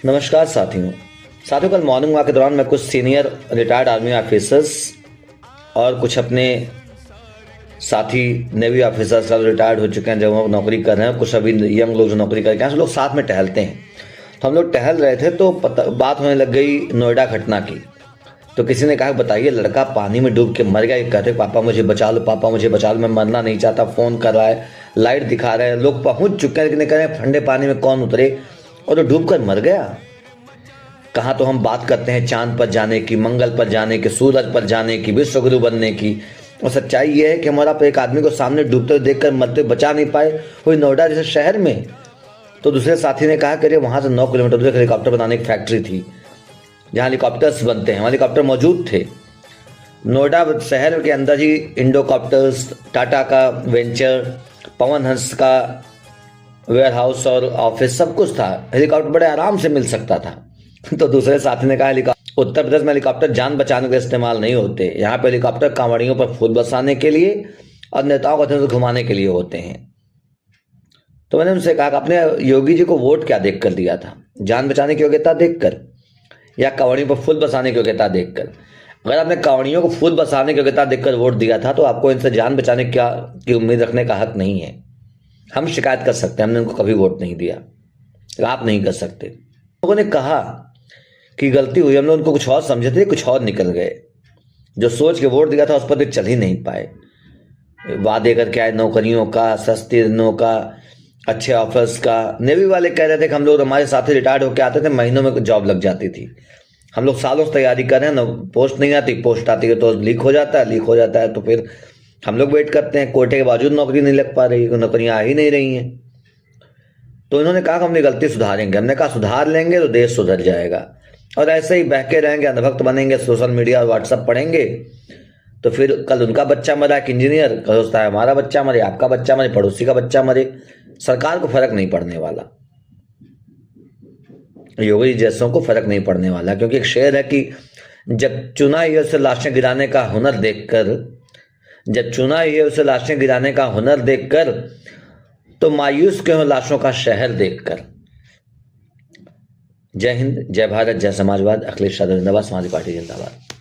नमस्कार साथियों, कल मॉर्निंग वॉक के दौरान मैं कुछ सीनियर रिटायर्ड आर्मी ऑफिसर्स और कुछ अपने साथी नेवी ऑफिसर्स सब रिटायर्ड हो चुके हैं, जो वो नौकरी कर रहे हैं, कुछ अभी यंग लोग जो नौकरी करके हैं, सब लोग साथ में टहलते हैं। तो हम लोग टहल रहे थे तो बात होने लग गई नोएडा घटना की। तो किसी ने कहा बताइए, लड़का पानी में डूब के मर गया। ये कहते पापा मुझे बचा लो, पापा मुझे बचा लो, मैं मरना नहीं चाहता। फ़ोन कर रहा है, लाइट दिखा रहे हैं, लोग पहुंच चुके हैं, लेकिन कह रहे हैं ठंडे पानी में कौन उतरे, और तो डूब कर मर गया। कहाँ तो हम बात करते हैं चांद पर जाने की, मंगल पर जाने की, सूरज पर जाने की, विश्वगुरु बनने की, और सच्चाई ये है कि हमारा एक आदमी को सामने डूबते हुए देखकर मरते बचा नहीं पाए, वही नोएडा जैसे शहर में। तो दूसरे साथी ने कहा कि वहाँ से 9 किलोमीटर दूर हेलीकॉप्टर बनाने की फैक्ट्री थी जहाँ हेलीकॉप्टर्स बनते हैं, वहाँ हेलीकॉप्टर मौजूद थे। नोएडा शहर के अंदर ही इंडोकॉप्टर्स, टाटा का वेंचर, पवन हंस का वेयर हाउस और ऑफिस सब कुछ था। हेलीकॉप्टर बड़े आराम से मिल सकता था। तो दूसरे साथी ने कहा उत्तर प्रदेश में हेलीकॉप्टर जान बचाने के लिए इस्तेमाल नहीं होते, यहाँ पे हेलीकॉप्टर कांवड़ियों पर फूल बरसाने के लिए और नेताओं को घुमाने के लिए होते हैं। तो मैंने उनसे कहा कि अपने योगी जी को वोट क्या देखकर दिया था, जान बचाने की योग्यता देखकर या कांवड़ियों पर फूल बरसाने की योग्यता देखकर? अगर आपने कांवड़ियों को फूल बरसाने की योग्यता देखकर वोट दिया था तो आपको इनसे जान बचाने की उम्मीद रखने का हक नहीं है। हम शिकायत कर सकते हैं, हमने उनको कभी वोट नहीं दिया, आप नहीं कर सकते। लोगों ने कहा कि गलती हुई, हम लोग उनको कुछ और समझे थे, कुछ और निकल गए। जो सोच के वोट दिया था उस पर भी चल ही नहीं पाए। वादे करके आए नौकरियों का, सस्ते दिनों का, अच्छे ऑफर्स का। नेवी वाले कह रहे थे कि हम लोग, हमारे साथी रिटायर्ड होकर आते थे, महीनों में जॉब लग जाती थी। हम लोग सालों से तैयारी कर रहे हैं ना, पोस्ट नहीं आती, पोस्ट आती है तो लीक हो जाता है तो फिर हम लोग वेट करते हैं, कोटे के बावजूद नौकरी नहीं लग पा रही, नौकरियां आ ही नहीं रही हैं। तो इन्होंने कहा कि हमने गलती सुधारेंगे। हमने कहा सुधार लेंगे तो देश सुधर जाएगा, और ऐसे ही बहके रहेंगे, अंधभक्त बनेंगे, सोशल मीडिया और व्हाट्सएप पढ़ेंगे, तो फिर कल उनका बच्चा मरा एक इंजीनियर, कल सोचता है हमारा बच्चा मरे, आपका बच्चा मरे, पड़ोसी का बच्चा मरे, सरकार को फर्क नहीं पड़ने वाला, योगी जैसों को फर्क नहीं पड़ने वाला। क्योंकि एक शेर है कि जब चुना ही उसे लाशें गिराने का हुनर देखकर, जब चुना ही उसे लाशें गिराने का हुनर देखकर, तो मायूस क्यों लाशों का शहर देखकर। जय हिंद, जय भारत, जय समाजवाद। अखिलेश यादव जिंदाबाद, समाजवादी पार्टी जिंदाबाद।